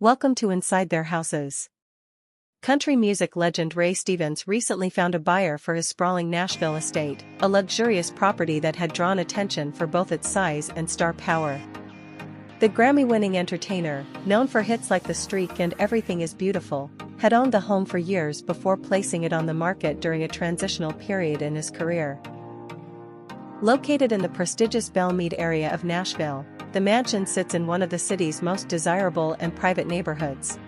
Welcome to Inside Their Houses. Country music legend Ray Stevens recently found a buyer for his sprawling Nashville estate, a luxurious property that had drawn attention for both its size and star power. The Grammy-winning entertainer, known for hits like The Streak and Everything Is Beautiful, had owned the home for years before placing it on the market during a transitional period in his career. Located in the prestigious Belmead area of Nashville, the mansion sits in one of the city's most desirable and private neighborhoods.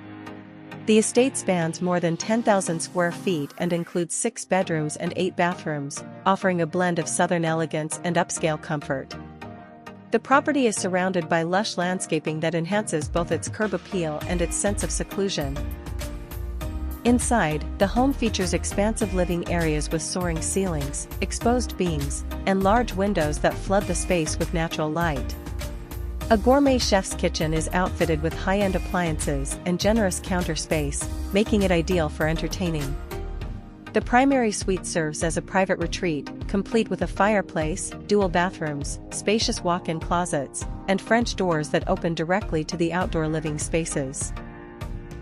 The estate spans more than 10,000 square feet and includes 6 bedrooms and 8 bathrooms, offering a blend of southern elegance and upscale comfort. The property is surrounded by lush landscaping that enhances both its curb appeal and its sense of seclusion. Inside, the home features expansive living areas with soaring ceilings, exposed beams, and large windows that flood the space with natural light. A gourmet chef's kitchen is outfitted with high-end appliances and generous counter space, making it ideal for entertaining. The primary suite serves as a private retreat, complete with a fireplace, dual bathrooms, spacious walk-in closets, and French doors that open directly to the outdoor living spaces.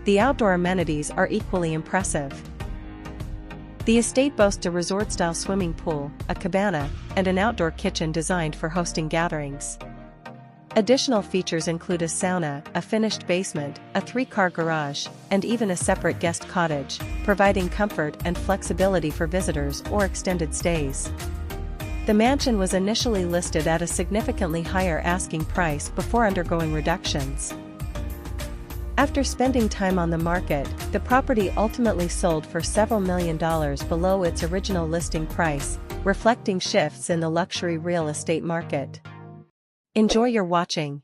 The outdoor amenities are equally impressive. The estate boasts a resort-style swimming pool, a cabana, and an outdoor kitchen designed for hosting gatherings. Additional features include a sauna, a finished basement, a 3-car garage, and even a separate guest cottage, providing comfort and flexibility for visitors or extended stays. The mansion was initially listed at a significantly higher asking price before undergoing reductions. After spending time on the market, the property ultimately sold for several $1,000,000 below its original listing price, reflecting shifts in the luxury real estate market. Enjoy your watching.